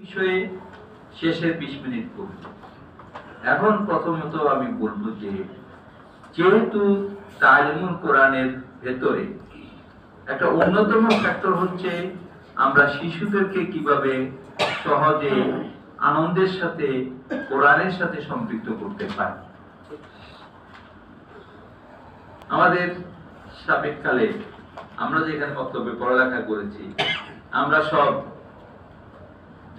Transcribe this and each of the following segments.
বিষয়ে শেষের 20 মিনিট করব। এখন প্রথমত আমি বলবো যে যেহেতু তালিমুল কোরআনের ভেতরে একটা অন্যতম ফ্যাক্টর হচ্ছে আমরা শিশুদেরকে কিভাবে সহজে আনন্দের সাথে কোরআনের সাথে সম্পৃক্ত করতে পারি। আমাদের সাবেককালে আমরা যেখানে মক্তবে পড়ালেখা করেছি, আমরা সব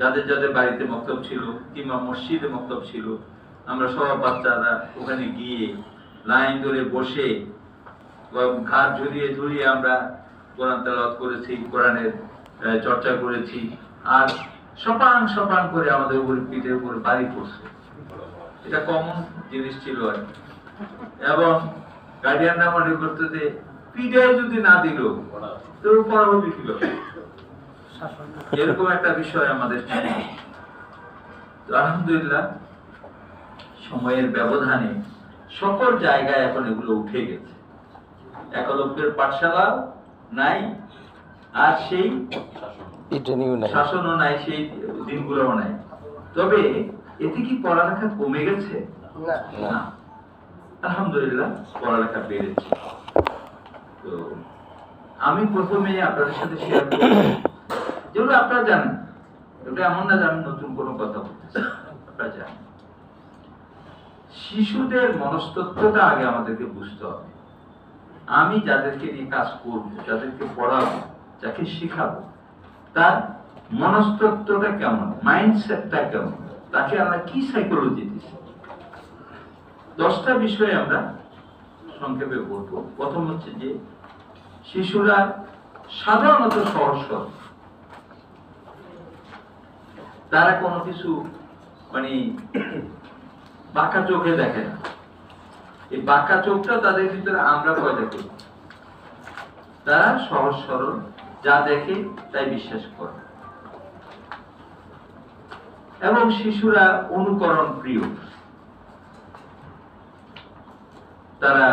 যাদের যাদের বাড়িতে মক্তব ছিল কিংবা মসজিদে মক্তব ছিল, আমরা সব বাচ্চারা ওখানে গিয়ে লাইন ধরে বসে ঘাট ঝুলিয়ে ঝুলিয়ে আমরা কোরআন তেলাওয়াত করেছি, কোরআনের চর্চা করেছি, আর সপাং সপাং করে আমাদের উপর পিঠের উপর বাড়ি পড়ছে। এটা কমন জিনিস ছিল আর কি। এবং গার্ডিয়ানরা মনে করতো যে পিঠে যদি না দিল তো পড়াবো কিভাবে, এরকম একটা বিষয় আমাদের ছিল। আলহামদুলিল্লাহ সময়ের ব্যবধানে সকল জায়গায় এখন এগুলো উঠে গেছে। একলব্যের পাঠশালা নাই, আর সেই শাসনও নাই, সেই দিনগুলোও নাই। তবে এতে কি পড়ালেখা কমে গেছে? না, আলহামদুলিল্লাহ পড়ালেখা বেড়েছে। তো আমি প্রথমে আপনাদের সাথে শেয়ার করব যেগুলো আপনারা জানেন, এটা এমন না যে আমি নতুন কোনো কথা বলতেছি, আপনারা জানেন। শিশুদের মনস্তত্ত্বটা আগে আমাদেরকে বুঝতে হবে। আমি যাদেরকে নিয়ে কাজ করব, যাদেরকে পড়াবো, যাকে শিখাবো, তার মনস্তত্ত্বটা কেমন, মাইন্ডসেটটা কেমন, তাকে আমরা কি সাইকোলজি দিচ্ছি। 10টা বিষয়ে আমরা সংক্ষেপে বলবো। প্রথম হচ্ছে যে শিশুরা সাধারণত সহজ সরল, তারা কোনো কিছু মানে বাঁকা চোখে দেখে না। এই বাঁকা চোখটা তাদের ভিতরে আমরা পয়দা করি। তারা সহজ সরল, যা দেখে তাই বিশ্বাস করে। এবং শিশুরা অনুকরণ প্রিয়, তারা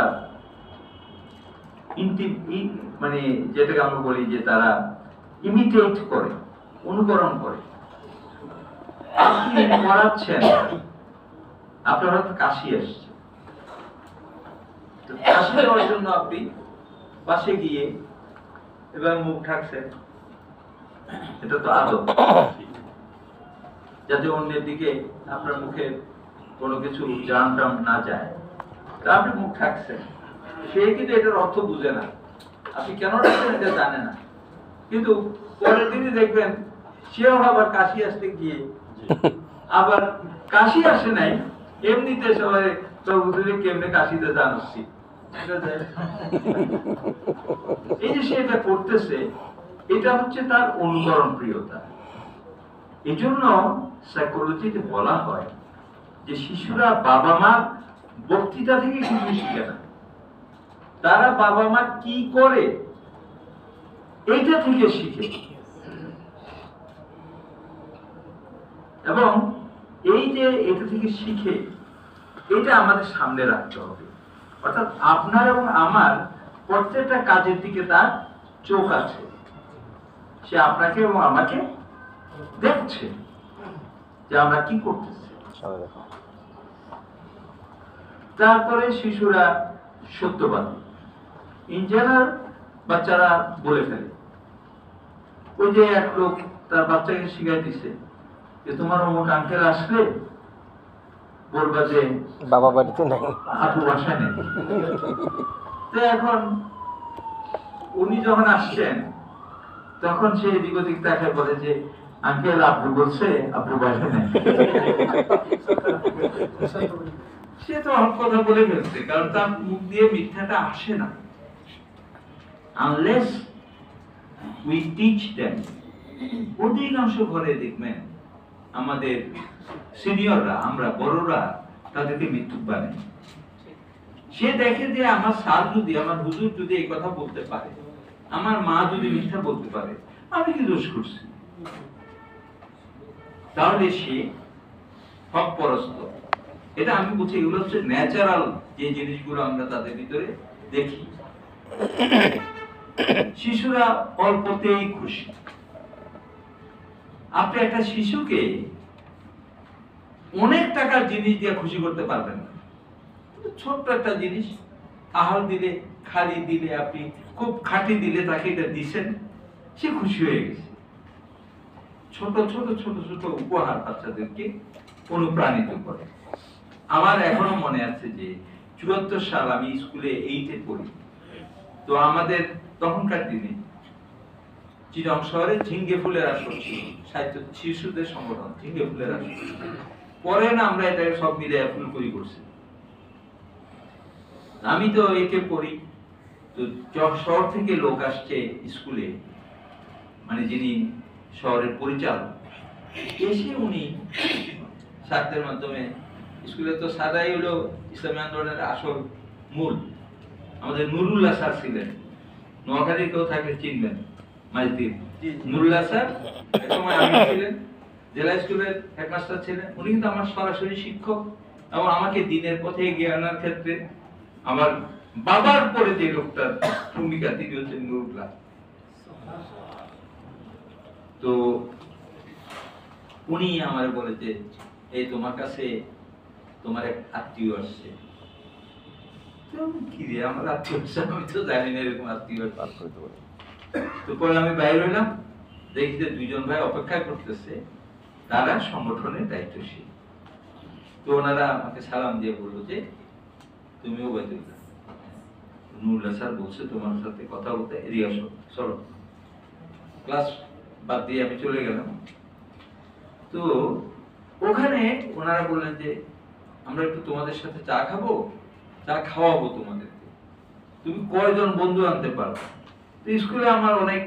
মানে যেটাকে আমরা বলি যে তারা ইমিটেট করে, অনুকরণ করে। আপনি পড়াচ্ছেন, আপনার হয়তো কাশি আসছে, কাশি দেওয়ার জন্য আপনি পাশে গিয়ে এবার মুখ ঢাকছেন, এটা তো আদত, যাতে অন্যের দিকে আপনার মুখে কোনো কিছু জাম টাম না যায়। তা আপনি মুখ ঢাকছেন, সে কিন্তু এটার অর্থ বুঝে না, আপনি কেন ঢাকছেন এটা জানে না। কিন্তু পরের দিনই দেখবেন সেও আবার কাশি আসতে গিয়ে আবার কাশি আসে নাই, এমনিতে সবাই হুজুরে কেমনে কাশিতে জানাচ্ছি। এই যে সে এটা করতেছে, এটা হচ্ছে তার অনুকরণ প্রিয়তা। এই জন্য সাইকোলজিতে বলা হয় যে শিশুরা বাবা মা বক্তৃতা থেকে কিছু শিখে না, তারা বাবা মা কি করে এইটা থেকে শিখে। এবং এই যে এটা থেকে শিখে, এটা আমাদের সামনে রাখতে হবে। অর্থাৎ আপনার এবং আমার প্রত্যেকটা কাজের দিকে তার চোখ আছে, সে আপনাকে এবং আমাকে দেখছে যে আমরা কি করতেছি। তারপরে শিশুরা সত্যবাদী, ইন জেনারেল বাচ্চারা বলে ফেলে। ওই যে এক লোক তার বাচ্চাকে শিখাই দিছে যে তোমার অমুক আঙ্কেল আসলে বলবা যে বাবা বাড়িতে নাই, আপু বাসায় নেই। তো এখন উনি যখন আসছেন তখন সে এদিক ওদিক তাকায় বলে যে আঙ্কেল আপু বলছে আপু বাসায় নেই। সে তো অল্প কথা বলে ফেলছে, কারণ তার মুখ দিয়ে মিথ্যাটা আসে না। Unless we teach them. অধিকাংশ ঘরে দেখবেন আমাদের সিনিয়ররা, আমরা বড়রা তাদেরকে মিথ্যুক বানাই। সে দেখে যে আমার স্যার যদি, আমার হুজুর যদি এই কথা বলতে পারে, আমার মা যদি মিথ্যা বলতে পারে, আমি কি দোষ করছি? তাহলে সে হক পরস্ত। এটা আমি বলছি, এগুলো হচ্ছে ন্যাচারাল যে জিনিসগুলো আমরা তাদের ভিতরে দেখি। শিশুরা অল্পতেই খুশি, আপনি একটা শিশুকে অনেক টাকার জিনিস দিয়ে খুশি করতে পারবেন না, ছোট্ট একটা জিনিস আহার দিলে, খালি দিলে, আপনি খুব খাঁটি দিলে, তাকে এটা দিছেন, সে খুশি হয়ে গেছে। ছোট ছোট ছোট ছোট উপহার বাচ্চাদেরকে অনুপ্রাণিত করে। আমার এখনো মনে আছে যে ৭৪ সাল আমি স্কুলে 8-এ পড়ি। তো আমাদের তখনকার দিনে চিটং শহরে ঝিঙ্গে ফুলের আসর ছিল, সাহিত্য শিশুদের সংগঠন ঝিঙ্গে ফুলের আসর। পরে না আমরা এটাকে সব মিলে ফুলকড়ি করছি। আমি তো 8-এ পড়ি, তো শহর থেকে লোক আসছে স্কুলে, মানে যিনি শহরের পরিচালক, এসে উনি ছাত্রদের মাধ্যমে, স্কুলে তো সাদাই হলো ইসলামী আন্দোলনের আসল মূল, আমাদের নুরুল্লাহ স্যার ছিলেন, নোয়াখালী কেউ থাকলে চিনবেন, মাইজদিন নুরুল্লাহ স্যার একসময় আমি ছিলেন, জেলা স্কুলের হেডমাস্টার ছিলেন। উনি কিন্তু আমার সরাসরি শিক্ষক, এবং আমাকে দিনের পথে এগিয়ে আনার ক্ষেত্রে আমার বাবার পরে যে লোকটার ভূমিকা, তিনি হচ্ছেন নুরুল্লাহ। তো উনি আমার বলে যে, এই তোমার কাছে তোমার এক আত্মীয় আসছে। কি রে, আমার আত্মীয় আসছে, আমি তো জানি না এরকম আত্মীয়। তো পরে আমি বাইরে হইলাম, দেখি যে 2 জন ভাই অপেক্ষা করতেছে, তারা সংগঠনের দায়িত্বশীল। তো ওনারা আমাকে সালাম দিয়ে বললো যে, তুমিও ওবায়দুল্লাহ, নুরুল্লাহ স্যার বলছে তোমার সাথে কথা বলতে, এদিকে আসো, চলো। ক্লাস বাদ দিয়ে আমি চলে গেলাম। তো ওখানে ওনারা বললেন যে, আমরা একটু তোমাদের সাথে চা খাবো, চা খাওয়াবো তোমাদেরকে, তুমি কয়জন বন্ধু আনতে পারো। তো স্কুলে আমার অনেক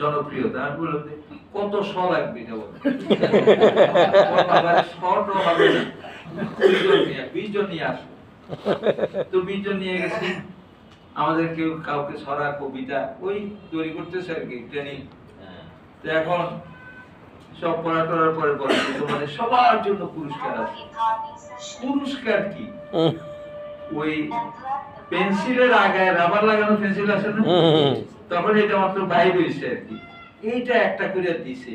জনপ্রিয়তা, আমি বললাম যে কত শ লাগবে, এটা বলো। 20 জন নিয়ে আসো। তো 20 জন নিয়ে গেছি। আমাদের কেউ কাউকে ছড়া, কবিতা ওই তৈরি করতেছে আর কি, ট্রেনিং। তো এখন সব পড়া করার পরে বলে তোমাদের সবার জন্য পুরস্কার আছে। পুরস্কার কি? ওই পেন্সিলের আগায় রাবার লাগানো পেন্সিল আছে না, তখন এটা মাত্র বাইরে হইছে আর কি, এইটা একটা করে দিছে।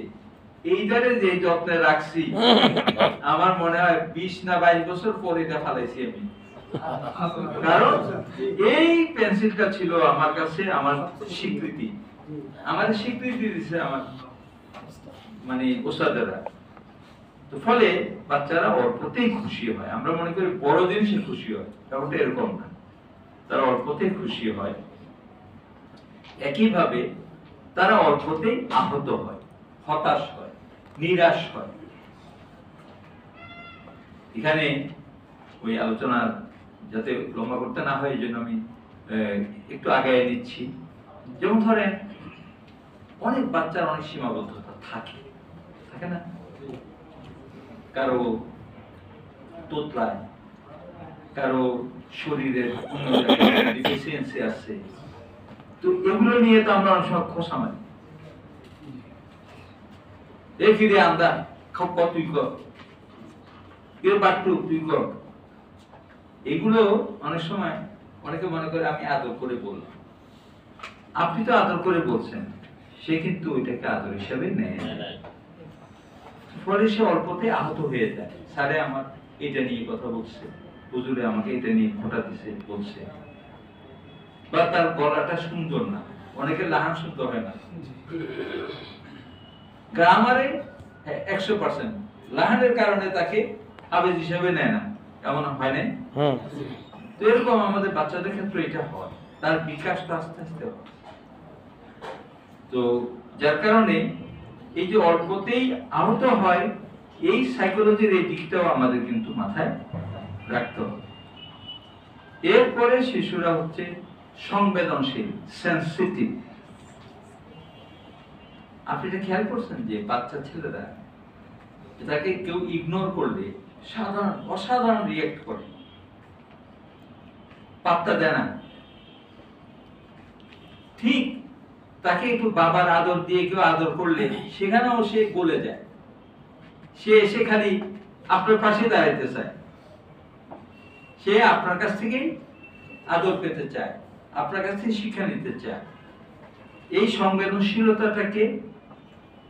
এইটারে যে যত্নে রাখছি, আমার মনে হয় 20 না 22 বছর পরে এটা ফালাইছি আমি। কারণ এই পেন্সিলটা ছিল আমার কাছে আমার স্বীকৃতি, আমার স্বীকৃতি দিছে আমার মানে ওস্তাদেরা। তো ফলে বাচ্চারা অল্পতেই খুশি হয়। আমরা মনে করি বড় জিনিসে খুশি হয়, ব্যাপারটা এরকম না, তারা অল্পতেই খুশি হয়। একইভাবে তারা অল্পতেই আহত হয়, হতাশ হয়, নিরাশ হয়। এখানে ওই আলোচনা যাতে লম্বা করতে না হয়, এই জন্য আমি একটু আগায় নিচ্ছি। যেমন ধরেন, অনেক বাচ্চার অনেক সীমাবদ্ধতা থাকে, থাকে না? কারো তোতলায়, কারো শরীরের ডিফিসিয়েন্সি আছে। তো এগুলো নিয়ে তো আমরা অনেক সময় খোসা মারি, এই ফিরে আন্দা খাও, তুই কর, কেউ বাট্টু তুই কর। এগুলো অনেক সময় অনেকে মনে করে আমি আদর করে বললাম। আপনি তো আদর করে বলছেন, সে কিন্তু ওইটাকে আদর হিসাবে নেয় না। ফলে সে অল্পতে আহত হয়ে যায়। স্যারে আমার এটা নিয়ে কথা বলছে, হুজুরে আমাকে এটা নিয়ে খোঁটা দিছে বলছে, বা তার গলাটা সুন্দর না, অনেকের লাহান শুদ্ধ হয় না। গ্রামারে 100% লাহানের কারণে তাকে আবেজ হিসাবে নেয় না, এমন হয় না? তো এরকম আমাদের বাচ্চাদের ক্ষেত্রে এটা হয়, তার বিকাশটা আস্তে আস্তে হয়। তো যার কারণে এই যে অল্পতেই আহত হয়, এই সাইকোলজির এই দিকটাও আমাদের কিন্তু মাথায় রাখতে হবে। এরপরে শিশুরা হচ্ছে সংবেদনশীল, সেনসিটিভ। আপনি এটা খেয়াল করছেন যে বাচ্চা ছেলেরা তাকে কেউ ইগনোর করলে অসাধারণ রিয়েক্ট করে, পাত্তা দেয় না। ঠিক তাকে একটু বাবার আদর দিয়ে কেউ আদর করলে সেখানেও সে গলে যায়, সে এসে খালি আপনার পাশে দাঁড়াইতে চায়, সে আপনার কাছ থেকে আদর পেতে চায়, আপনার কাছ থেকে শিক্ষা নিতে চায়। এই সংবেদনশীলতাটাকে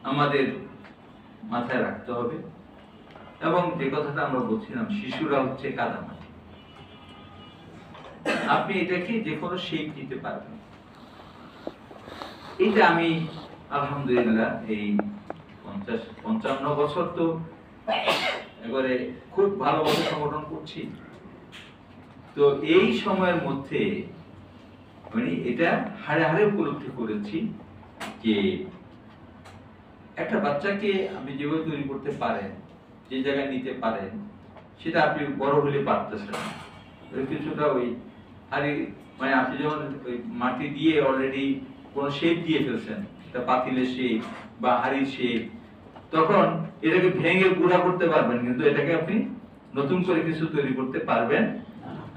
আমাদের মাথায় রাখতে হবে। এবং যে কথাটা আমরা বলছিলাম, শিশুরা হচ্ছে কাদামাটি। আপনি এটাকে যে কোনো শেপ দিতে পারবেন। এটা আমি আলহামদুলিল্লাহ এই 50-55 বছর তো এবারে খুব ভালোভাবে সংগঠন করছি। তো এই সময়ের মধ্যে মানে এটা হাড়ে হাড়ে উপলব্ধি করেছি যে একটা বাচ্চাকে আপনি যেভাবে তৈরি করতে পারেন, যে জায়গায় নিতে পারেন, সেটা আপনি বড় হলে পারতেছেন না। কিছুটা ওই হাড়ি মানে আপনি যখন ওই মাটি দিয়ে অলরেডি কোনো শেপ দিয়ে ফেলছেন, এটা পাতিলের শেপ বা হাড়ির শেপ, তখন এটাকে ভেঙে গুঁড়া করতে পারবেন, কিন্তু এটাকে আপনি নতুন করে কিছু তৈরি করতে পারবেন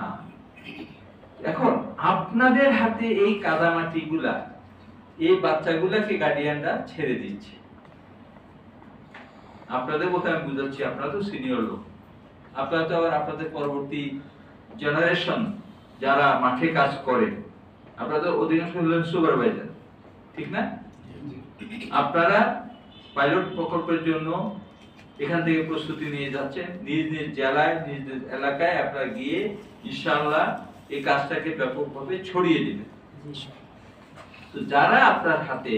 না। এখন আপনাদের হাতে এই কাদামাটি গুলা, এই বাচ্চাগুলাকে গার্ডিয়ানরা ছেড়ে দিচ্ছে। আপনাদের মতো আমি বুঝাচ্ছি, আপনারা তো সিনিয়র লোক, আপনারা তো আবার আপনাদের পরবর্তী জেনারেশন যারা মাঠে কাজ করে, আপনারা তো অধিকাংশ হলেন সুপারভাইজার, ঠিক না? আপনারা পাইলট প্রকল্পের জন্য এখান থেকে প্রস্তুতি নিয়ে যাচ্ছেন, নিজ নিজ জেলায় নিজ নিজ এলাকায় আপনারা গিয়ে ইনশাআল্লাহ এই কাজটাকে ব্যাপকভাবে ছড়িয়ে দিবেন। তো যারা আপনার হাতে,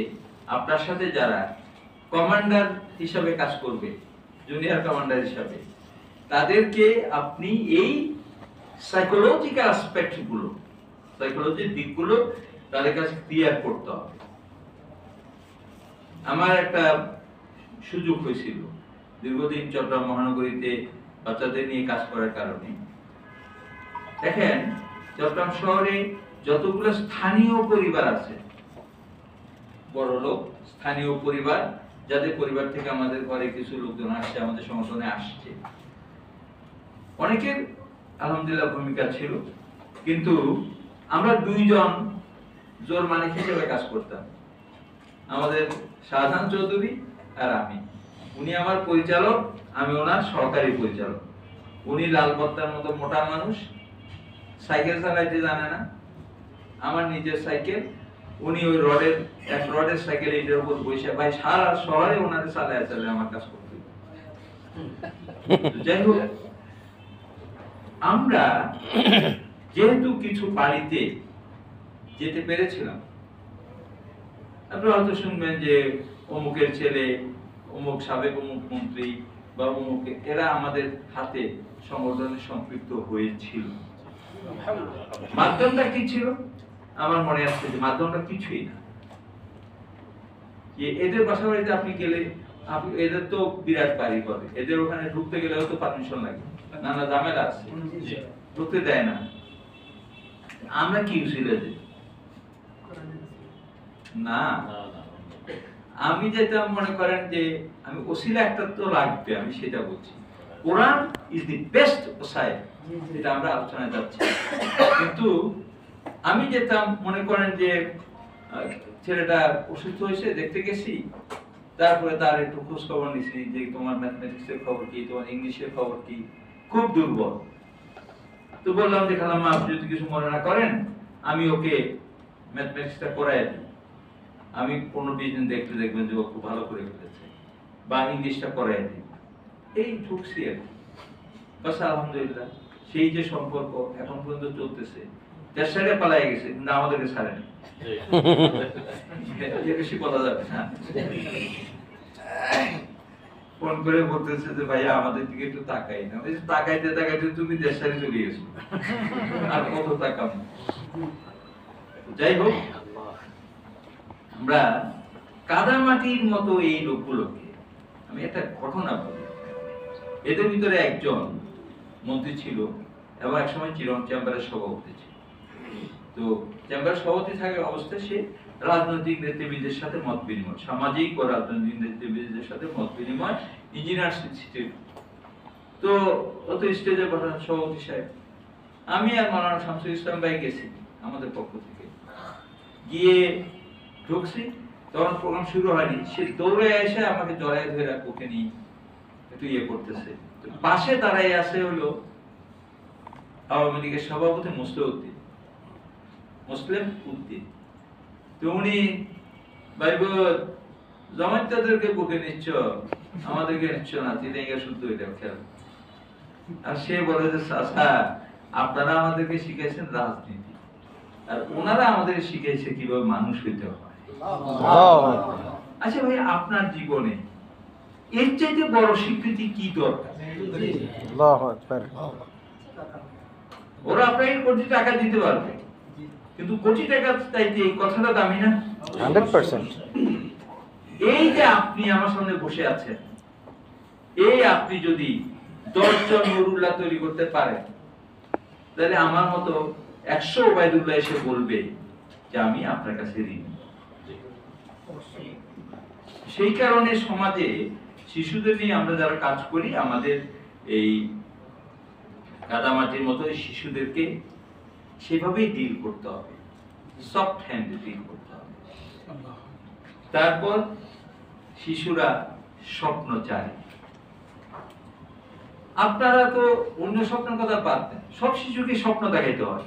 আপনার সাথে যারা কমান্ডার হিসাবে কাজ করবে, জুনিয়র কমান্ডার হিসাবে, তাদেরকে আপনি এই সাইকোলজিক্যাল অ্যাসপেক্ট গুলো, সাইকোলজির দিকগুলো তাদের কাছে ক্লিয়ার করতে হবে। আমার একটা সুযোগ হয়েছিল দীর্ঘদিন চট্টগ্রাম মহানগরীতে বাচ্চাদের নিয়ে কাজ করার কারণে। দেখেন, চট্টগ্রাম শহরে যতগুলো স্থানীয় পরিবার আছে, বড় লোক স্থানীয় পরিবার, যাদের পরিবার থেকে আমাদের ঘরে কিছু লোকজন আসছে, আমাদের সংগঠনে আসছে, অনেকের আলহামদুলিল্লাহ ভূমিকা ছিল, কিন্তু আমরা দুইজন জোর মালিক হিসেবে কাজ করতাম। আমাদের শাহজাহান চৌধুরী আর আমি, উনি আমার পরিচালক, আমি ওনার সহকারী পরিচালক। উনি লাল বত্তার মতো মোটা মানুষ, সাইকেল চালাইতে জানে না, আমার নিজের সাইকেল, উনি ওই রডের সাইকেল এটার উপর বসে, ভাই সারা শহরে ওনারে চালায় চালায় আমার কাজ করতে। যাই হোক, আমরা যেহেতু কিছু বাড়িতে যেতে পেরেছিলাম, আপনারা হয়তো শুনবেন যে অমুকের ছেলে, অমুক সাবেক অমুক মন্ত্রী বা অমুক, এরা আমাদের হাতে সংগঠনে সম্পৃক্ত হয়েছিল। মাধ্যমটা কি ছিল? আমার মনে আছে যে মাধ্যমটা কিছুই না। যে এদের বাসা বাড়িতে আপনি গেলে, আপনি এদের তো বিরাট বাড়ি করে, এদের ওখানে ঢুকতে গেলে হয়তো পারমিশন লাগে, নানা ঝামেলা আছে, ঢুকতে দেয় না। আমরা কি ছিল না, আমি যেটা মনে করেন যে আমি ওসিলা একটা তো লাগবে, আমি সেটা বলছি। কোরআন ইজ দি বেস্ট ওসাইল, যেটা আমরা আলোচনায় যাচ্ছি। কিন্তু আমি যেটা মনে করেন যে ছেলেটা অসুস্থ হয়েছে, দেখতে গেছি, তারপরে তার একটু খোঁজ খবর নিছি যে তোমার ম্যাথমেটিক্সের খবর কি, তোমার ইংলিশের খবর কি, খুব দুর্বল। তো বললাম যে খালাম্মা, আপনি যদি কিছু মনে না করেন, আমি ওকে ম্যাথমেটিক্সটা করাই দিই, আমি 15-20 দিন দেখতে দেখবেন যে ও খুব ভালো করে ফেলেছে, বা ইংলিশটা করাই দিই। এই ঢুকছি আর কি। বাস আলহামদুলিল্লাহ, সেই যে সম্পর্ক এখন পর্যন্ত চলতেছে। দেশে পালাই গেছে, কিন্তু আমাদেরকে ছাড়েনি। বেশি বলা যাবে না। ফোন করে বলতেছে যে ভাইয়া আমাদের দিকে একটু তাকাই না। তাকাইতে তাকাইতে তুমি দেশে চলে গেছো, আর কত তাকাবো। যাই হোক, আমরা কাদামাটির মতো এই লোকগুলোকে, আমি একটা ঘটনা বলি। এদের ভিতরে একজন মন্ত্রী ছিল এবং একসময় চিরন চেম্বারের সভাপতি ছিল। তো চেম্বার সভাপতি থাকার অবস্থায় সে রাজনৈতিক নেতৃবৃন্দের সাথে মত বিনিময়, সামাজিক ও রাজনৈতিক নেতৃবৃন্দের সাথে মত বিনিময়, ইঞ্জিনিয়ার ছিল। তো অত স্টেজে বসান সভাপতি সাহেব, আমি আর মাওলানা শামসুল ইসলাম ভাই গেছি আমাদের পক্ষ থেকে। গিয়ে ঢুকছি, তখন প্রোগ্রাম শুরু হয়নি, সে দৌড়ে এসে আমাকে জড়ায় ধরে ওকে নিয়ে একটু ইয়ে করতেছে। পাশে দাঁড়াই আছে হলো আওয়ামী লীগের সভাপতি মুসলিম উদ্দিন। তো উনি ভাই জামাইদাদেরকে বুকে নিচ্ছ, আমাদেরকে নিশ্চয় না, চিটাঙ্গা শুদ্ধ এটা খেয়াল। আর সে বলে যে চাচা আপনারা আমাদেরকে শিখাইছেন রাজনীতি, আর ওনারা আমাদের শিখাইছে কিভাবে মানুষ হইতে হয়। আচ্ছা ভাই, আপনার জীবনে এর চাইতে বড় স্বীকৃতি কি দরকার? ওরা আপনাকে কোটি টাকা দিতে পারবে, কিন্তু কোটি টাকা চাইতে এই কথাটা দামি না? 100%। এই যে আপনি আমার সামনে বসে আছেন, এই আপনি যদি 10 জন নুরুল্লাহ তৈরি করতে পারেন, তাহলে আমার মতো 100 ওবায়দুল্লাহ এসে বলবে যে আমি আপনার কাছে ঋণী। সেই কারণে সমাজে শিশুদের নিয়ে আমরা যারা কাজ করি, আমাদের এই কাদামাটির মতো শিশুদেরকে সেভাবেই ডিল করতে হবে, সফট হ্যান্ডে ডিল করতে হবে। তারপর শিশুরা স্বপ্ন চায়। আপনারা তো অন্য স্বপ্নের কথা বাদ দেন, সব শিশুকে স্বপ্ন দেখাইতে হয়।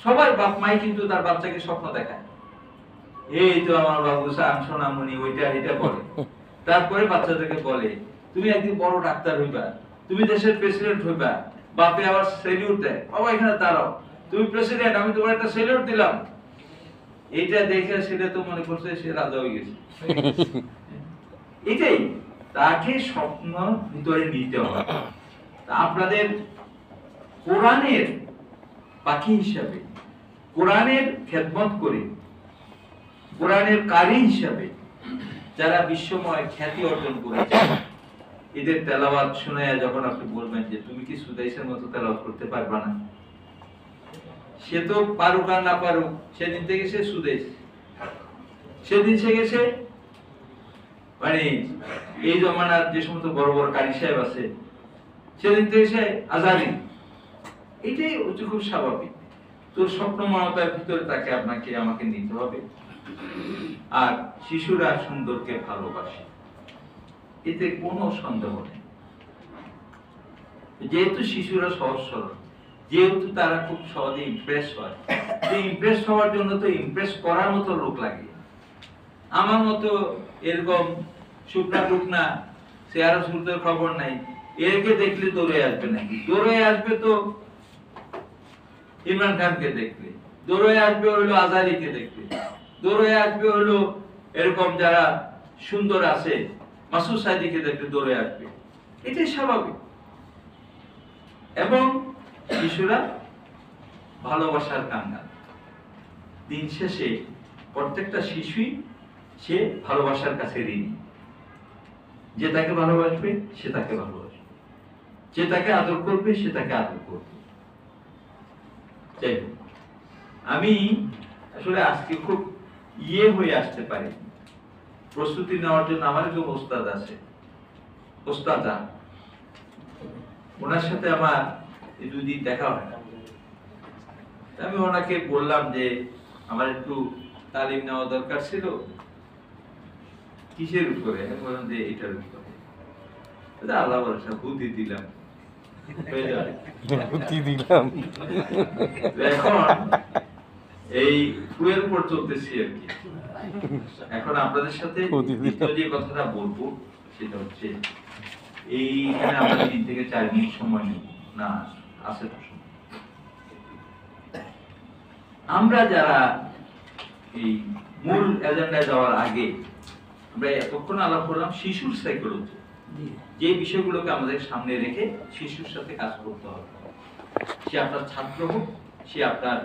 সবার বাপ মাই কিন্তু তার বাচ্চাকে স্বপ্ন দেখায়, এই তো আমার বাবু সোনামণি ওইটা এটা বলে। তারপরে বাচ্চাদেরকে বলে তুমি একদিন বড় ডাক্তার হইবা, তুমি দেশের প্রেসিডেন্ট হইবা। বাপে আবার সেলিউট দেয়, বাবা এখানে দাঁড়াও, তুমি প্রেসিডেন্ট, আমি তোমার একটা সেলিউট দিলাম। এটা দেখে সেটা তো মনে করছে সে রাজা হয়ে গেছে। এটাই তাকে স্বপ্ন ভিতরে নিতে হবে। আপনাদের কোরআনের পাখি হিসাবে, কোরআনের খেদমত করে, কোরআনের কারি হিসাবে যারা বিশ্বময় খ্যাতি অর্জন করেছে, এদের তেলাওয়াত শুনে যখন আপনি বলবেন যে তুমি কি সুদাইসের মতো তেলাওয়াত করতে পারবা না, সে তো পারুক আর না পারুক, সেদিন থেকে সে সুদাইস, সেদিন সে গেছে মানে এই জমানার যে সমস্ত বড় বড় কারি সাহেব আছে, সেদিন থেকে সে আজারি। এটাই হচ্ছে খুব স্বাভাবিক। তোর স্বপ্ন মমতার ভিতরে তাকে আপনাকে আমাকে নিতে হবে। আর শিশুরা সুন্দরকে ভালোবাসে, এতে কোনো সন্দেহ নেই। যেহেতু শিশুরা সহজ সরল, যেহেতু তারা খুব সহজে ইমপ্রেস হয়, ইমপ্রেস হওয়ার জন্য তো ইমপ্রেস করার মতো লোক লাগে। আমার মতো এরকম শুকনা টুকনা চেহারা সুন্দর খবর নাই, এরকে দেখলে দৌড়ে আসবে নাকি? দৌড়ে আসবে তো ইমরান খানকে দেখলে, দৌড়ে আসবে হইলো আজারিকে দেখলে, দৌড়ে আসবে হলো এরকম যারা সুন্দর আছে মাসুদ সাইদিকে দেখলে দৌড়ে আসবে। এটাই স্বাভাবিক। এবং শিশুরা ভালোবাসার কাঙ্গাল। দিন শেষে প্রত্যেকটা শিশুই সে ভালোবাসার কাছে ঋণী। যে তাকে ভালোবাসবে সে তাকে ভালোবাসবে, যে তাকে আদর করবে সে তাকে আদর করবে। আমি আসলে আজকে খুব হয়ে আসতে পারি, প্রস্তুতি নেওয়ার জন্য আমার একজন ওস্তাদ আছে, ওস্তাদা, ওনার সাথে আমার এই 2 দিন দেখা হয় না। আমি ওনাকে বললাম যে আমার একটু তালিম নেওয়া দরকার ছিল। কিসের উপরে? আমি বললাম যে এটার উপরে। আল্লাহ ভরসা, বুদ্ধি দিলাম, বুদ্ধি দিলাম। এখন এই ফুয়ের উপর চলতেছি আর কি। এখন আপনাদের সাথে যে কথাটা বলবো সেটা হচ্ছে, এইখানে আমরা 3 থেকে 4 মিনিট সময় নেব না, আছে তো সময়। আমরা যারা এই মূল এজেন্ডায় যাওয়ার আগে আমরা এতক্ষণ আলাপ করলাম শিশুর সাইকোলজি, যে বিষয়গুলোকে আমাদের সামনে রেখে শিশুর সাথে কাজ করতে হবে। সে আপনার ছাত্র হোক, সে আপনার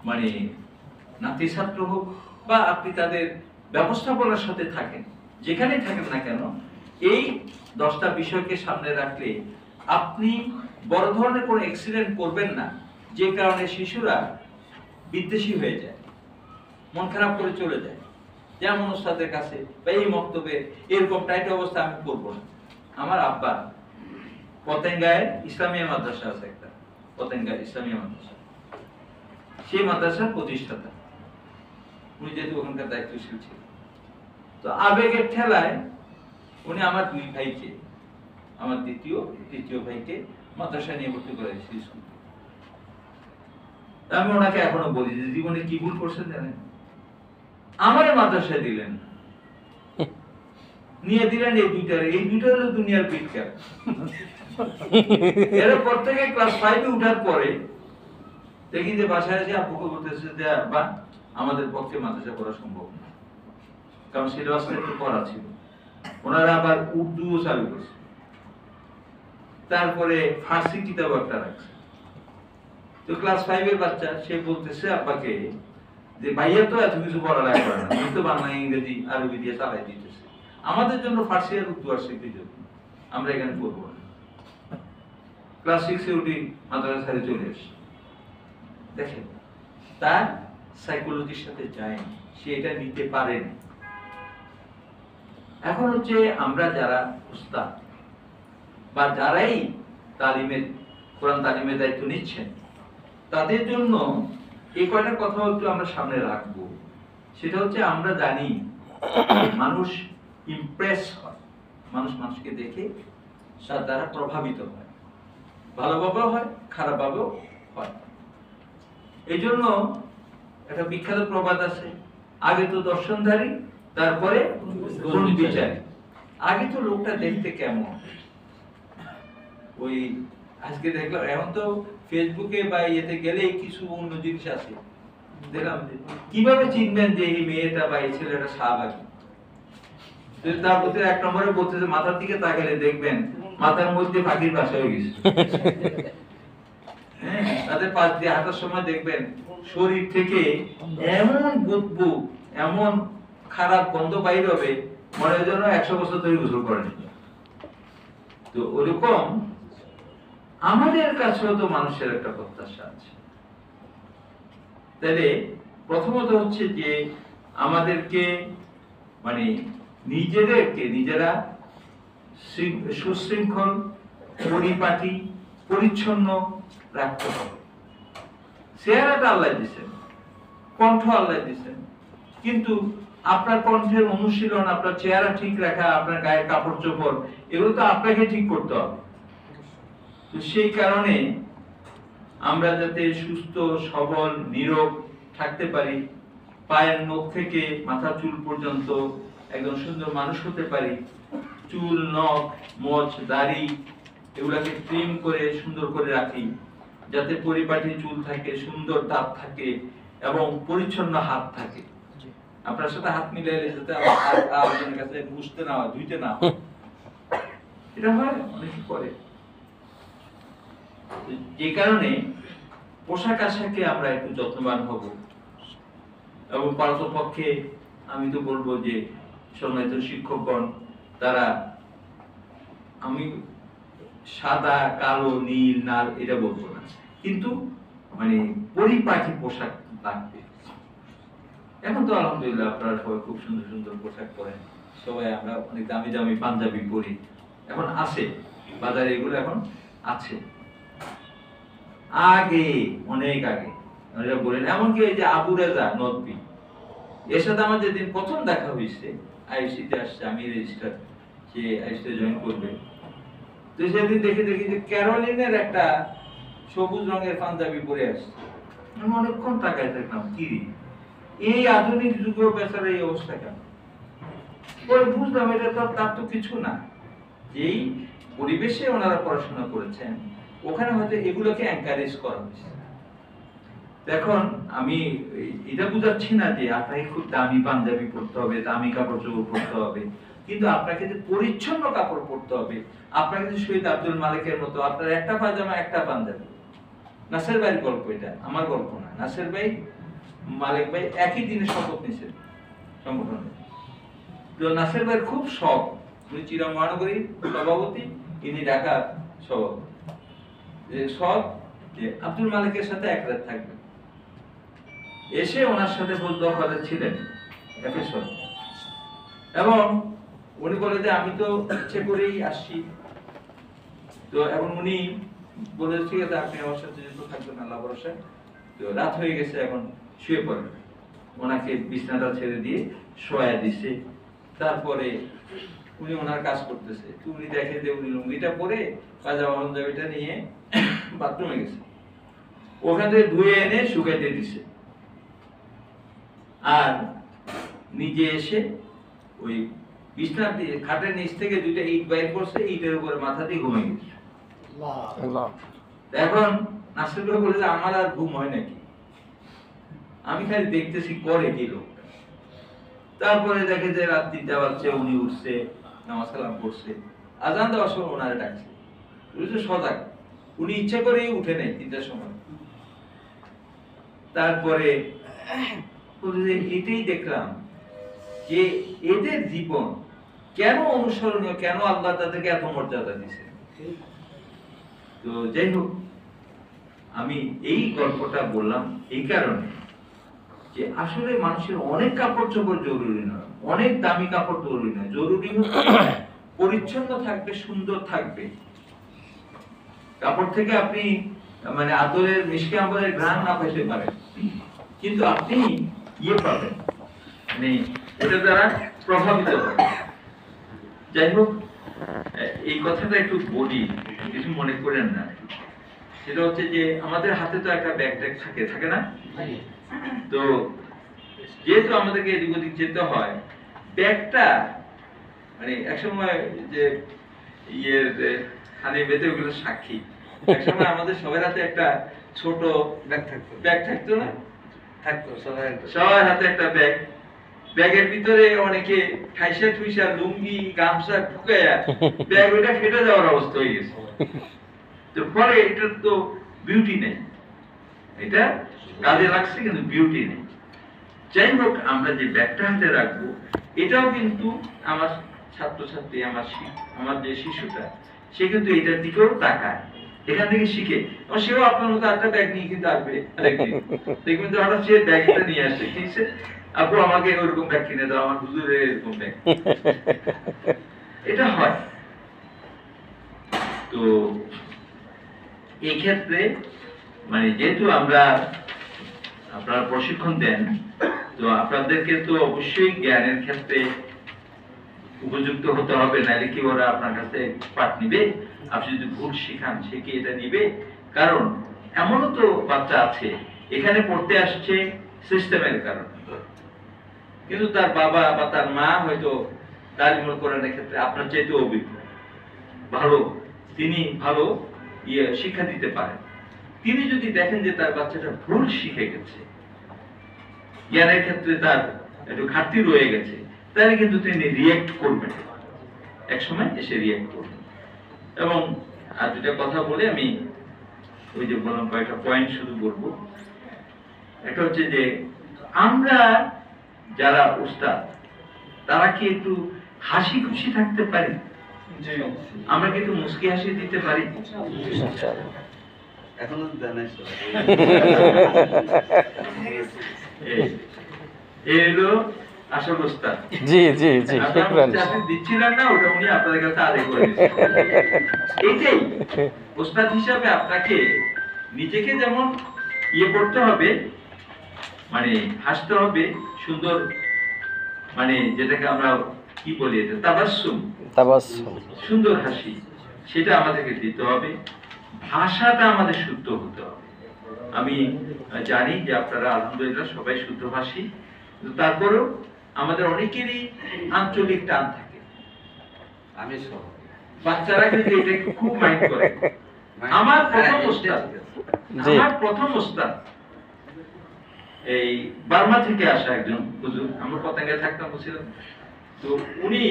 মানে নাতি ছাত্র হোক, বা আপনি তাদের ব্যবস্থাপনার সাথে থাকেন, যেখানেই থাকেন না কেন, এই 10টা বিষয়কে সামনে রাখলে আপনি বড় ধরনের কোনো অ্যাক্সিডেন্ট করবেন না, যে কারণে শিশুরা বিদ্বেষী হয়ে যায়, মন খারাপ করে চলে যায়। যেমন ওস্তাদের কাছে বা এই মক্তবে এরকম টাইট অবস্থা আমি করবো না। আমার আব্বা পতেঙ্গায় ইসলামিয়া মাদ্রাসা আছে একটা, পতেঙ্গা ইসলামিয়া মাদ্রাসা, সেই মাদ্রাসার প্রতিষ্ঠাতা উনি, যেহেতু ওখানকার দায়িত্বশীল ছিল, তো আবেগের ঠেলায় উনি আমার 2 ভাইকে, আমার তৃতীয় ভাইকে মাদ্রাসায় নিয়ে ভর্তি করেছি স্কুল। আমি ওনাকে এখনো বলি যে জীবনে কি ভুল করছেন জানেন? আমারে মাদ্রাসায় দিলেন, নিয়ে দিলেন এই দুইটা হলো দুনিয়ার বিজ্ঞান। এরপর থেকে ক্লাস 5 এ উঠার পরে দেখি যে বাসায় এসে আব্বুকে বলতেছে যে আব্বা আমাদের পক্ষে মাদ্রাসা পড়া সম্ভব না, কারণ সিলেবাসটা একটু পড়া ছিল। ওনারা আবার উর্দুও চালু করছে, তারপরে ফার্সি কিতাব একটা রাখছে। তো ক্লাস 5 এর বাচ্চা সে বলতেছে আব্বাকে যে ভাইয়া তো এত কিছু পড়ালেখা করে না, আমি তো বাংলা ইংরেজি আরবি দিয়ে চালাই দিতেছে, আমাদের জন্য ফার্সি আর উর্দু আর শিখতে যাবো, আমরা এখানে পড়বো না। ক্লাস 6 এ উঠি মাদ্রাসা ছেড়ে চলে আসি। দেখেন তার সাইকোলজির সাথে যায়, সে এটা নিতে পারেন। এখন হচ্ছে আমরা যারা উস্তাদ বা যারাই তালিমের কোরআন তালিমের দায়িত্ব নিচ্ছেন, তাদের জন্য এই কয়টা কথা একটু আমরা সামনে রাখবো। সেটা হচ্ছে আমরা জানি মানুষ ইমপ্রেস হয়, মানুষ মানুষকে দেখে তার দ্বারা প্রভাবিত হয়, ভালোভাবেও হয় খারাপভাবেও হয়। এই জন্য একটা বিখ্যাত প্রবাদ আছে, আগে তো দর্শনধারী তারপরে গুণ বিচারী। আগে তো লোকটা দেখতে কেমন, ওই আজকে দেখলাম এখন তো ফেসবুকে বা ইয়েতে গেলে কিছু অন্য জিনিস আছে, দেখলাম কিভাবে চিনবেন যে এই মেয়েটা বা এই ছেলেটা শাহবাগী। তার প্রতি 1 নম্বরে বলতেছে মাথার দিকে তাকালে দেখবেন মাথার মধ্যে পাখির বাসা হয়ে গেছে। হ্যাঁ, তাদের পাশ দিয়ে হাঁটার সময় দেখবেন শরীর থেকে এমন বদবু, এমন খারাপ গন্ধ বাইর হবে, মনে হয় যেন 100 বছর ধরে গোসল করেন। তো ওরকম আমাদের কাছেও তো মানুষের একটা প্রত্যাশা আছে। তাহলে প্রথমত হচ্ছে যে আমাদেরকে মানে নিজেরা সুশৃঙ্খল, পরিপাটি, পরিচ্ছন্ন রাখতে হবে। চেহারাটা আল্লাহ দিয়েছেন, কণ্ঠ আল্লাহ দিয়েছেন, কিন্তু আপনার কণ্ঠের অনুশীলন, আপনার চেহারা ঠিক রাখা, আপনার গায়ের কাপড় চোপড়, এগুলো তো আপনাকে ঠিক করতে হবে। তো সেই কারণে আমরা যাতে সুস্থ সবল নীরব থাকতে পারি, পায়ের নখ থেকে মাথা চুল পর্যন্ত একদম সুন্দর মানুষ হতে পারি, চুল নখ মোচ দাড়ি এগুলাকে ট্রিম করে সুন্দর করে রাখি, যাতে পরিপাটি চুল থাকে, সুন্দর দাঁত থাকে এবং পরিচ্ছন্ন হাত থাকে। আপনার সাথে হাত মিলাইলে যাতে আরেকজনের কাছে মুছতে না হয়, ধুইতে না হয়, এটা হয় অনেকে করে। যে কারণে পোশাক আশাকে আমরা একটু যত্নবান হব। এবং পারতপক্ষে আমি তো বলবো যে সম্মানিত শিক্ষকগণ, তারা আমি সাদা কালো নীল লাল এটা বলবো না, কিন্তু মানে পরিপাটি পোশাক লাগবে। এখন তো আলহামদুলিল্লাহ আপনারা সবাই খুব সুন্দর সুন্দর পোশাক পরেন, সবাই আমরা অনেক দামি দামি পাঞ্জাবি পরি, এখন আছে বাজারে, এগুলো এখন আছে। আগে অনেক আগে বলেন, এমনকি এই যে আবু রেজা নদভী, এর সাথে আমার যেদিন প্রথম দেখা হয়েছে, আইসিতে আসছে, আমি রেজিস্টার, সে আইসিতে জয়েন করবে, তো সেদিন দেখি যে ক্যারোলিনের একটা সবুজ রঙের পাঞ্জাবি পরে আসছে। আমি অনেকক্ষণ তাকায় থাকলাম, কি এই আধুনিক যুগেও বেচারা এই অবস্থা কেন? পরে বুঝলাম এটা তো তার তো কিছু না, যেই পরিবেশে ওনারা পড়াশোনা করেছেন ওখানে হয়তো এগুলোকে এনকারেজ করা হয়েছে। এখন আমি এটা বুঝাচ্ছি না যে আপনাকে খুব দামি পাঞ্জাবি পরতে হবে, দামি কাপড় চোপড় পরতে হবে, কিন্তু আপনাকে যে পরিচ্ছন্ন কাপড় পরতে হবে। আপনাকে যে শহীদ আব্দুল মালিকের মতো আপনার একটা পায়জামা একটা পাঞ্জাবি, নাসের ভাইয়ের গল্প, এটা আমার গল্প না, নাসের ভাই মালিক ভাই একই দিনে শপথ নিয়েছেন সংগঠনে। তো নাসের ভাইয়ের খুব শখ, উনি চিরাং মহানগরীর সভাপতি, ইনি ঢাকার সভাপতি, যে শখ যে আব্দুল মালিকের সাথে এক রাত থাকবেন। এসে ওনার সাথে দখলে ছিলেন এফএসর, এবং উনি বলে যে আমি তো ইচ্ছে করেই আসছি। তো এখন উনি বলে ঠিক আছে আপনি আমার সাথে যেহেতু থাকবেন আল্লাহ ভরসা। তো রাত হয়ে গেছে, এখন শুয়ে পড়েন। ওনাকে বিছানাটা ছেড়ে দিয়ে শোয়া দিছে। তারপরে উনি ওনার কাজ করতেছে, উনি দেখে যে উনি লুঙ্গিটা পরে পায়জামা পাঞ্জাবিটা নিয়ে বাথরুমে গেছে, ওখান থেকে ধুয়ে এনে শুকাইতে দিছে। আর নিজে এসে ওই বিছনার দিয়ে খাটের নিচ থেকে দুইটা ইট বাইর করছে, ইটের উপরে মাথা দিয়ে ঘুমিয়ে গেছে। এখন নাসির ভাই বলে যে আমার আর ঘুম হয় নাকি, আমি খালি দেখতেছি করে কি লোকটা। তারপরে দেখে যে রাত 3টা বাজছে, উনি উঠছে, নামাজ কালাম করছে, আজান দেওয়ার সময় ওনারে ডাকছে, উনি তো সজাগ, উনি ইচ্ছা করেই উঠে নেই 3টার সময়। তারপরে এটাই দেখলাম যে এদের জীবন কেন অনুসরণীয়, কেন আল্লাহ তাদেরকে এত মর্যাদা দিয়েছে। তো যাই হোক, আমি এই গল্পটা বললাম এই কারণে যে আসলে মানুষের অনেক কাপড় চোপড় জরুরি নয়, অনেক দামি কাপড় জরুরি নয়, জরুরি হচ্ছে পরিচ্ছন্ন থাকবে, সুন্দর থাকবে। কাপড় থেকে আপনি মানে আতরের মিষ্টি আম্বরের ঘ্রাণ না পেতে পারেন, কিন্তু আপনি ইয়ে পাবেন, মানে এটা দ্বারা প্রভাবিত হবেন। যাই হোক, এই কথাটা একটু বলি, কিছু মনে করেন না। সেটা হচ্ছে যে আমাদের হাতে তো একটা ব্যাগ ট্যাগ থাকে না? তো যেহেতু আমাদেরকে এদিক ওদিক যেতে হয়, ব্যাগটা মানে একসময় যে ইয়ের খানে বেঁধে ওগুলো সাক্ষী, একসময় আমাদের সবার হাতে একটা ছোট ব্যাগ থাকতো না? থাকতো সবার হাতে একটা ব্যাগ। ব্যাগের ভিতরে অনেকে ঠাইসা ঠুইসা লুঙ্গি গামছা ঢুকাইয়া ব্যাগ ওইটা ফেটে যাওয়ার অবস্থা হয়ে গেছে। তো ফলে এটার তো বিউটি নেই, এটা কাজে লাগছে কিন্তু বিউটি নেই। যাই হোক, আমরা যে ব্যাগটা হাতে রাখবো এটাও কিন্তু আমার ছাত্রছাত্রী, আমার যে শিশুটা, সে কিন্তু এটার দিকেও তাকায়, এখান থেকে শিখে। সেও আপনার মতো একটা ব্যাগ নিয়ে কিন্তু আসবে, দেখবেন যে হঠাৎ সে ব্যাগটা নিয়ে আসছে, কিনছে, আপু আমাকে ওরকম ব্যাগ কিনে দাও, আমার হুজুরের এরকম ব্যাগ। এটা হয়। তো এই ক্ষেত্রে মানে যেহেতু আপনারা প্রশিক্ষণ দেন, তো আপনাদেরকে তো অবশ্যই জ্ঞানের ক্ষেত্রে উপযুক্ত হতে হবে, নাহলে কি ওরা আপনার কাছে পাঠ নিবে? আপনি যদি ভুল শিখান, সে কি এটা নিবে? কারণ এমনও তো বাচ্চা আছে এখানে পড়তে আসছে সিস্টেমের কারণে, কিন্তু তার বাবা বা তার মা হয়তো তালিমুল কোরআনের ক্ষেত্রে আপনার চাইতে অভিজ্ঞ, ভালো, তিনি ভালো শিক্ষা দিতে পারেন। তিনি যদি দেখেন যে তার বাচ্চাটা ভুল শিখে গেছে, জ্ঞানের ক্ষেত্রে তার একটু ঘাটতি রয়ে গেছে, তাহলে কিন্তু তিনি রিয়েক্ট করবেন, একসময় এসে রিয়েক্ট করবেন। এবং আর দুটা কথা বলে আমি ওই যে বললাম কয়েকটা পয়েন্ট শুধু বলবো। একটা হচ্ছে যে আমরা যারা উস্তাদ, তারা কি একটু হাসি খুশি থাকতে পারি? আমরা কি একটু মুস্কি হাসি দিতে পারি? এখনো এলো আসল উস্তাদ। জি জি জি, দিচ্ছিলেন না, ওটা উনি আপনাদের কাছে আদায় করে দিচ্ছেন। এইটাই উস্তাদ হিসাবে আপনাকে নিজেকে যেমন ইয়ে করতে হবে, মানে হাসতে হবে, সুন্দর, মানে যেটাকে আমরা কি বলি, এটা তাবাসসুম, সুন্দর হাসি, সেটা আমাদেরকে দিতে হবে। ভাষাটা আমাদের শুদ্ধ হতে হবে। আমি জানি যে আপনারা আলহামদুলিল্লাহ সবাই শুদ্ধভাষী, কিন্তু তারপরেও আমাদের অনেকেরই আঞ্চলিক টান থাকে। আমি সহ বাচ্চারা কিন্তু এটা খুব মাইন্ড করে। আমার প্রথম ওস্তাদ এই বার্মা থেকে আসা একজন হুজুর, আমরা পতেঙ্গায় থাকতাম, বুঝছিলাম। তো উনি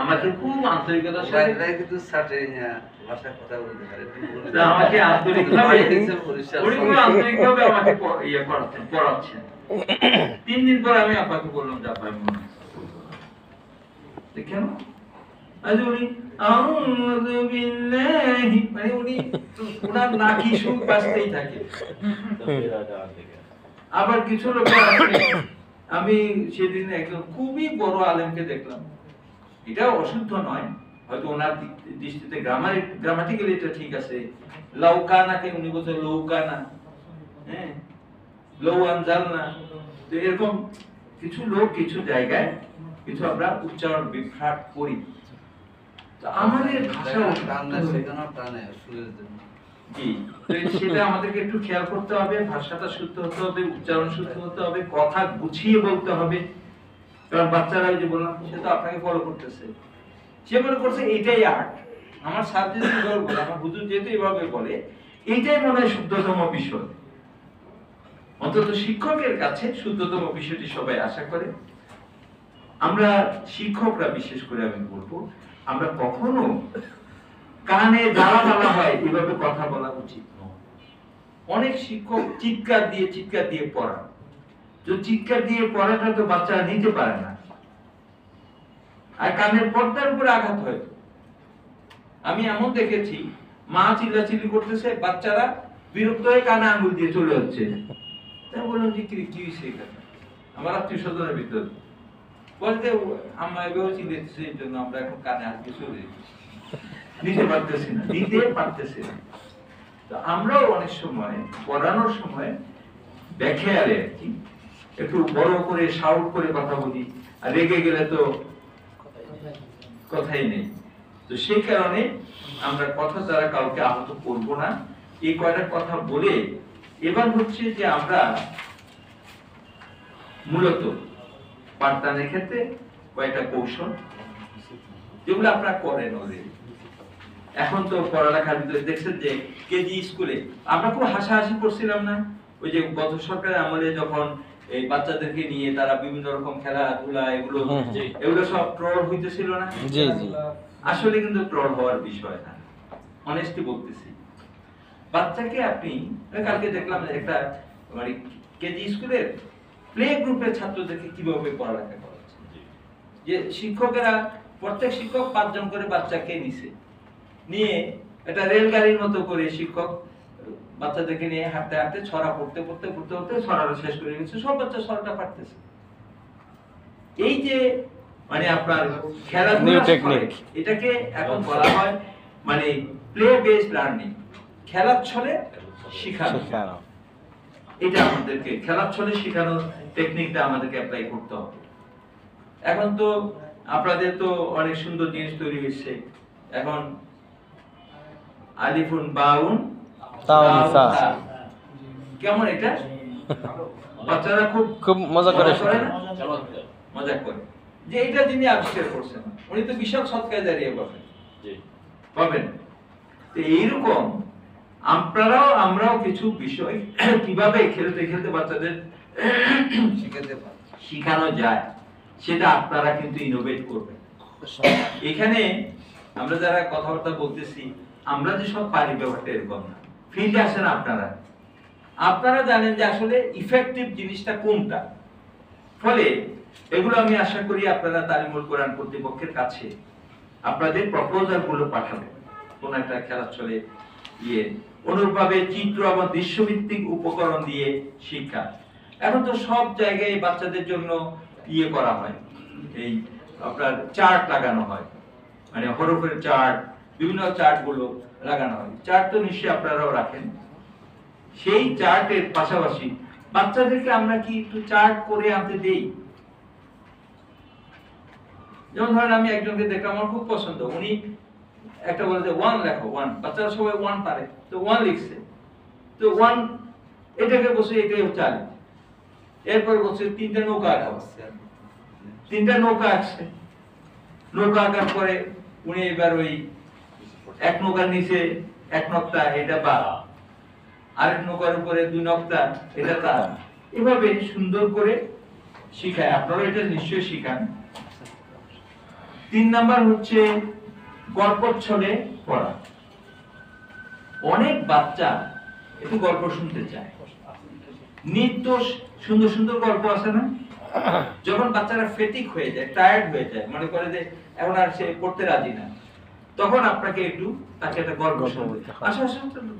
আমাকে খুব আন্তরিকতার সাথে কিন্তু ভাষায় কথা বলতে পারে, আমাকে আন্তরিকভাবে আমাকে ইয়ে করাচ্ছেন, পড়াচ্ছেন। 3 দিন পর আমি আপাকে বললাম যে আপা মনে কেন? আজ উনি আউযু বিল্লাহি, মানে উনি ওনার নাকি সুখ বাজতেই থাকে। আবার কিছু লোক আছে, আমি সেদিন একজন খুবই বড় আলেমকে দেখলাম, এটা অশুদ্ধ নয়, হয়তো ওনার দৃষ্টিতে গ্রামাটিক্যালি এটা ঠিক আছে, লাউকানাকে উনি বলতে লৌকানা, হ্যাঁ, লৌ আনজালনা। তো এরকম কিছু লোক কিছু জায়গায় কিছু আমরা উচ্চারণ বিভ্রাট করি। তো আমাদের ভাষা সেটা আমাদেরকে একটু খেয়াল করতে হবে। ভাষাটা শুদ্ধ হতে হবে, উচ্চারণ শুদ্ধ হতে হবে, কথা গুছিয়ে বলতে হবে। কারণ বাচ্চারা ওই যে বললাম সে তো আপনাকে ফলো করতেছে, সে মনে করছে এইটাই আর্ট। আমার সাবজেক্ট বলে, আমার হুজুর যেহেতু এভাবে বলে, এইটাই মনে হয় শুদ্ধতম বিষয়। অন্তত শিক্ষকের কাছে শুদ্ধতম বিষয়টি সবাই আশা করে। আমরা শিক্ষকরা বিশেষ করে আমি বলবো, আমরা কখনো কানে জ্বালা হয় এভাবে কথা বলা উচিত নয়। অনেক শিক্ষক চিৎকার দিয়ে পড়ান, তো চিৎকার দিয়ে পড়াটা তো বাচ্চারা নিতে পারে না, আর কানের পর্দার উপরে আঘাত হয়। আমি এমন দেখেছি, মা চিল্লাচিল্লি করতেছে, বাচ্চারা বিরক্ত হয়ে কানে আঙুল দিয়ে চলে যাচ্ছে। তাই বললাম যে কি হয়েছে এখানে, আমার আত্মীয় স্বজনের ভিতরে বলতে আম্মা এভাবে চিল্লাচ্ছে, এই জন্য আমরা এখন কানে হাত দিয়ে চলে নিতে পারতেছি না, দিতে পারতেছি না। তো আমরাও অনেক সময় পড়ানোর সময় ব্যাখ্যারে আর কি একটু বড় করে শাউট করে কথা বলি, আর রেগে গেলে তো কথাই নেই। তো সেই কারণে আমরা কথা দ্বারা কাউকে আহত করব না, এই কয়টা কথা বলে এবার হচ্ছে যে আমরা মূলত পাঠদানের ক্ষেত্রে কয়েকটা কৌশল যেগুলো আপনারা করেন অলরেডি। এখন তো পড়ালেখার ভিতরে দেখছেন যে কেজি স্কুলে আমরা খুব হাসাহাসি করছিলাম না, ওই যে গত সরকারের আমলে যখন এই বাচ্চাদেরকে নিয়ে তারা বিভিন্ন রকম খেলাধুলা এগুলো সব ট্রল হইতেছিল না? জি জি। আসলে কিন্তু ট্রল হওয়ার বিষয় না, অনেস্টলি বলতেছি। বাচ্চাকে আপনি কালকে দেখলাম একটা মানে কেজি স্কুলের প্লে গ্রুপের ছাত্রদেরকে কিভাবে পড়ালেখা করাচ্ছে, যে শিক্ষকেরা প্রত্যেক শিক্ষক 5 জন করে বাচ্চাকে নিয়ে একটা রেলগাড়ির মতো করে শিক্ষক বাচ্চাদেরকে নিয়ে হাঁটতে হাঁটতে ছড়া পড়তে ছড়াটা শেষ করে গেছে, সব বাচ্চা ছড়াটা পারতেছে। এই যে মানে আপনার খেলাধুলা টেকনিক, এটাকে এখন বলা হয় মানে প্লে বেসড লার্নিং, খেলার ছলে শেখানো। এটা আমাদেরকে খেলার ছলে শেখানোর টেকনিকটা আমাদেরকে অ্যাপ্লাই করতে হবে। এখন তো আপনাদের তো অনেক সুন্দর জিনিস তৈরি হয়েছে, এখন আলিফুন বাউন কেমন, এটা বাচ্চারা খুব মজা করে যে এটা যিনি আবিষ্কার করছেন উনি তো বিশাল সৎকায় দাঁড়িয়ে পাবেন। তো এইরকম আমরাও কিছু বিষয় কিভাবে খেলতে খেলতে বাচ্চাদের শিখানো যায় সেটা আপনারা কিন্তু ইনোভেট করবেন। এখানে আমরা যারা কথাবার্তা বলতেছি, আমরা যে সব পারি ব্যাপারটা এরকম না। ফিল্ডে আসেন আপনারা জানেন যে আসলে ইফেক্টিভ জিনিসটা কোনটা। ফলে এগুলো আমি আশা করি আপনারা তালিমুল কোরআন কর্তৃপক্ষের কাছে আপনাদের প্রপোজাল গুলো পাঠাবেন, কোন একটা খেলার ছলে অনুরূপভাবে চিত্র এবং দৃশ্যভিত্তিক উপকরণ দিয়ে শিক্ষা। এখন তো সব জায়গায় বাচ্চাদের জন্য করা হয়, এই আপনার চার্ট লাগানো হয়, মানে হরফের চার্ট, বিভিন্ন চার্ট গুলো লাগানো হয়। চার্ট তো নিশ্চয়ই আপনারাও রাখেন। সেই চার্টের পাশাপাশি বাচ্চাদেরকে আমরা কি একটু চার্ট করে আনতে দেই? যেমন ধরেন আমি একজনকে দেখলাম, আমার খুব পছন্দ, উনি একটা বলে যে 1 লেখো, 1, বাচ্চারা সবাই 1 পারে, তো 1 লিখছে, তো 1 এটাকে বসে এটাই হচ্ছে আলিফ। এরপর বসে 3টা নৌকা আঁকা, 3টা নৌকা আঁকছে। নৌকা আঁকার পরে উনি এবার ওই এক নৌকার নিচে 1 নক্তা, এটা বা আরেক নৌকার উপরে 2 নক্তা, এটা তা, এভাবে সুন্দর করে শিখায়। আপনারা এটা নিশ্চয়ই শিখান। 3 নাম্বার হচ্ছে গল্প ছলে পড়া। অনেক বাচ্চা একটু গল্প শুনতে চায়, নিত্য সুন্দর সুন্দর গল্প আছে না? যখন বাচ্চারা ফেটিক হয়ে যায়, টায়ার্ড হয়ে যায়, মনে করে যে এখন আর সে পড়তে রাজি না, তখন আপনাকে একটু তাকে একটা গল্প শোনাতে, আচ্ছা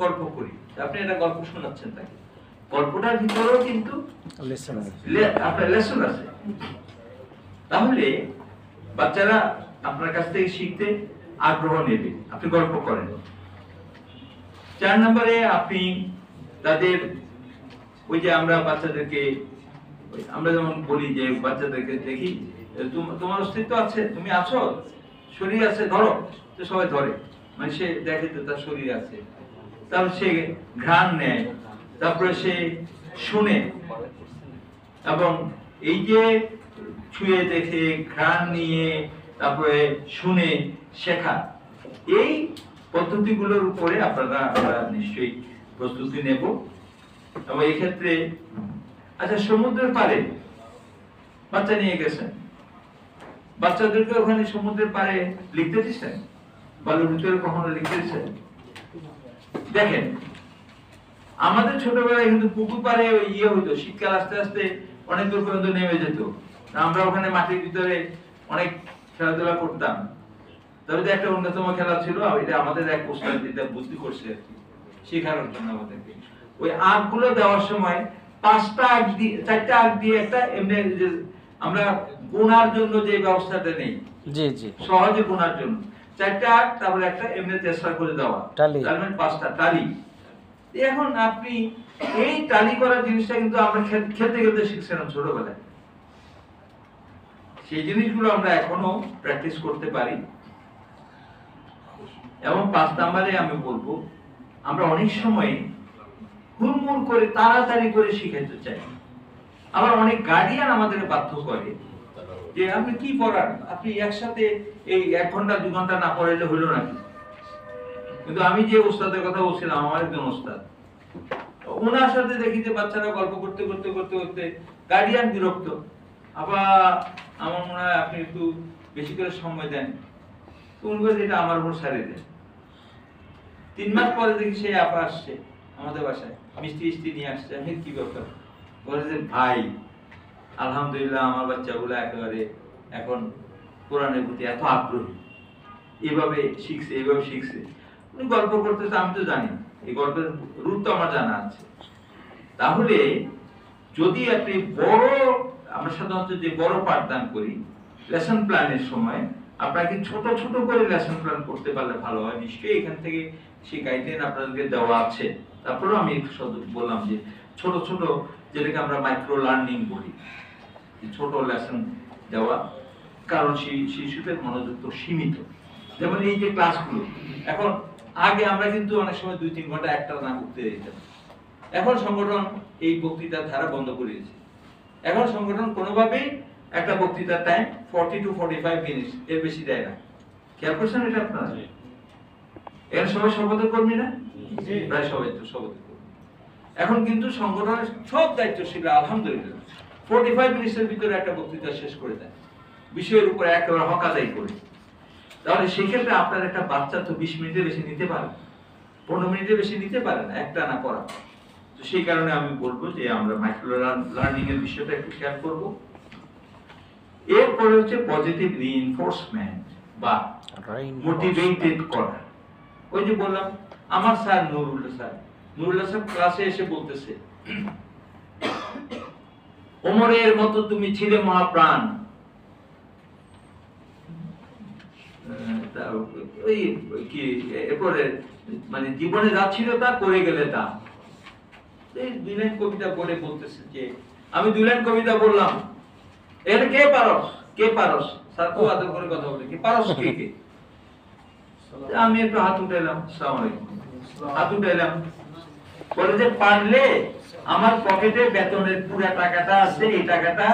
গল্প করি, আপনি একটা গল্প শোনাচ্ছেন তাকে, গল্পটার ভিতরেও কিন্তু আপনার লেসন আছে। তাহলে বাচ্চারা আপনার কাছ থেকে শিখতে আগ্রহ নেবে, আপনি গল্প করেন। 4 নম্বরে আপনি তাদের ওই যে আমরা বাচ্চাদেরকে আমরা যেমন বলি যে বাচ্চাদেরকে দেখি তোমার অস্তিত্ব আছে, তুমি আছো, শরীর আছে, ধরো, তো সবাই ধরে, মানে সে দেখে যে তার শরীর আছে, তারপর সে ঘ্রাণ নেয়, তারপরে সে শুনে, এবং এই যে ছুঁয়ে দেখে, ঘ্রাণ নিয়ে, তারপরে শুনে শেখা, এই পদ্ধতিগুলোর উপরে আমরা নিশ্চয়ই প্রস্তুতি নেব। এবং এই ক্ষেত্রে আচ্ছা, সমুদ্রের পাড়ে বাচ্চা নিয়ে গেছেন, বাচ্চাদেরকে ওখানে সমুদ্রের পাড়ে লিখতে দিচ্ছেন, বালুর ভিতরে কখনো লিখতে দিচ্ছেন? দেখেন, আমাদের ছোটবেলায় কিন্তু পুকুর পাড়ে ইয়ে হইতো, শীতকাল আস্তে আস্তে অনেক দূর পর্যন্ত নেমে যেত, আমরা ওখানে মাটির ভিতরে অনেক খেলাধুলা করতাম। তবে যে একটা অন্যতম খেলা ছিল, এটা আমাদের এক উস্তাদ যেটা বুদ্ধি করছে আর কি, শেখানোর জন্য আমাদেরকে, ওই আগ গুলো দেওয়ার সময় 5টা আগ দিয়ে 4টা আগ দিয়ে একটা এমনি আমরা গোনার জন্য যে ব্যবস্থাটা নেই, জি জি, সহজে গোনার জন্য 4টা আগ, তারপরে একটা এমনি চেষ্টা করে দেওয়া, তার মানে 5টা টালি। এখন আপনি এই টালি করার জিনিসটা কিন্তু আমরা খেলতে খেলতে শিখছিলাম ছোটবেলায়, সেই জিনিসগুলো আমরা এখনো প্র্যাকটিস করতে পারি। এবং 5 নম্বরে আমি বলবো, আমরা অনেক সময় হুড়মুড় করে তাড়াতাড়ি করে শিখাতে চাই। আবার অনেক গার্ডিয়ান আমাদের বাধ্য করে যে আপনি কি পড়ান, আপনি একসাথে এই 1 ঘন্টা 2 ঘন্টা না পড়াইলে হলো নাকি। কিন্তু আমি যে ওস্তাদের কথা বলছিলাম, আমার একজন ওস্তাদ, ওনার সাথে দেখি যে বাচ্চারা গল্প করতে করতে করতে করতে গার্ডিয়ান বিরক্ত, আবার আমার মনে হয় আপনি একটু বেশি করে সময় দেন, এটা আমার উপর ছাড়িয়ে দেন। 3 মাস পরে দেখি সে আপা আসছে আমাদের বাসায়, মিষ্টি নিয়ে আসছে। আমি কি ব্যাপার? বলে যে ভাই, আলহামদুলিল্লাহ আমার বাচ্চাগুলো একেবারে এখন কোরআনের প্রতি এত আগ্রহী, এইভাবে শিখছে, এইভাবে শিখছে। উনি গল্প করতেছে, আমি তো জানি, এই গল্পের রূপ তো আমার জানা আছে। তাহলে যদি আপনি আমরা সাধারণত যে বড় পাঠদান করি লেসন প্ল্যানের সময়, আপনাকে ছোট ছোট করে লেসন প্ল্যান করতে পারলে ভালো হয়। নিশ্চয়ই এখান থেকে সেই গাইডলাইন আপনাদেরকে দেওয়া আছে। তারপরেও আমি বললাম যে ছোট ছোট, যেটাকে আমরা মাইক্রো লার্নিং বলি, ছোট লেসন দেওয়া, কারণ শিশুদের মনোযোগ তো সীমিত। যেমন এই যে ক্লাসগুলো, এখন আগে আমরা কিন্তু অনেক সময় 2-3 ঘন্টা একটা না করতে দিতাম, এখন সংগঠন এই বক্তৃতার ধারা বন্ধ করে দিয়েছে। এখন সংগঠন কোনোভাবেই একটা বক্তৃতার টাইম 40 to 45 মিনিট, এর বেশি দেয় না। খেয়াল করছেন এটা আপনারা? এর সবাই শপথের কর্মী না? প্রায় সবাই তো শপথের কর্মী। এখন কিন্তু সংগঠনের সব দায়িত্বশীল আলহামদুলিল্লাহ 45 মিনিটের ভিতরে একটা বক্তৃতা শেষ করে দেয়, বিষয়ের উপরে একেবারে হক আদায় করে। তাহলে সেই ক্ষেত্রে আপনার একটা বাচ্চা তো 20 মিনিটের বেশি নিতে পারে, 15 মিনিটের বেশি নিতে পারে না একটা না করা। তো সেই কারণে আমি বলবো যে আমরা মাইক্রো লার্নিং এর বিষয়টা একটু খেয়াল করব। এরপরে হচ্ছে পজিটিভ রিইনফোর্সমেন্ট বা মোটিভেটেড করা। ওই যে বললাম, আমার স্যার নুরুল্লাহ স্যার ক্লাসে এসে বলতেছে, ওমরের মতো তুমি ছিলে মহাপ্রাণ, ওই কি এরপরে মানে জীবনে যা ছিল তা করে গেলে তা। এই 2 লাইন কবিতা বলে বলতেছে যে আমি 2 লাইন কবিতা বললাম, এর কে পারস স্যার খুব আদর করে কথা বলে, কি পারস কে? আমি একটু হাত উঠাইলাম, আসসালামু আলাইকুম, হাত উঠাইলাম, বলে যে পারলে আমার পকেটে বেতনের পুরো টাকাটা আছে, এই টাকাটা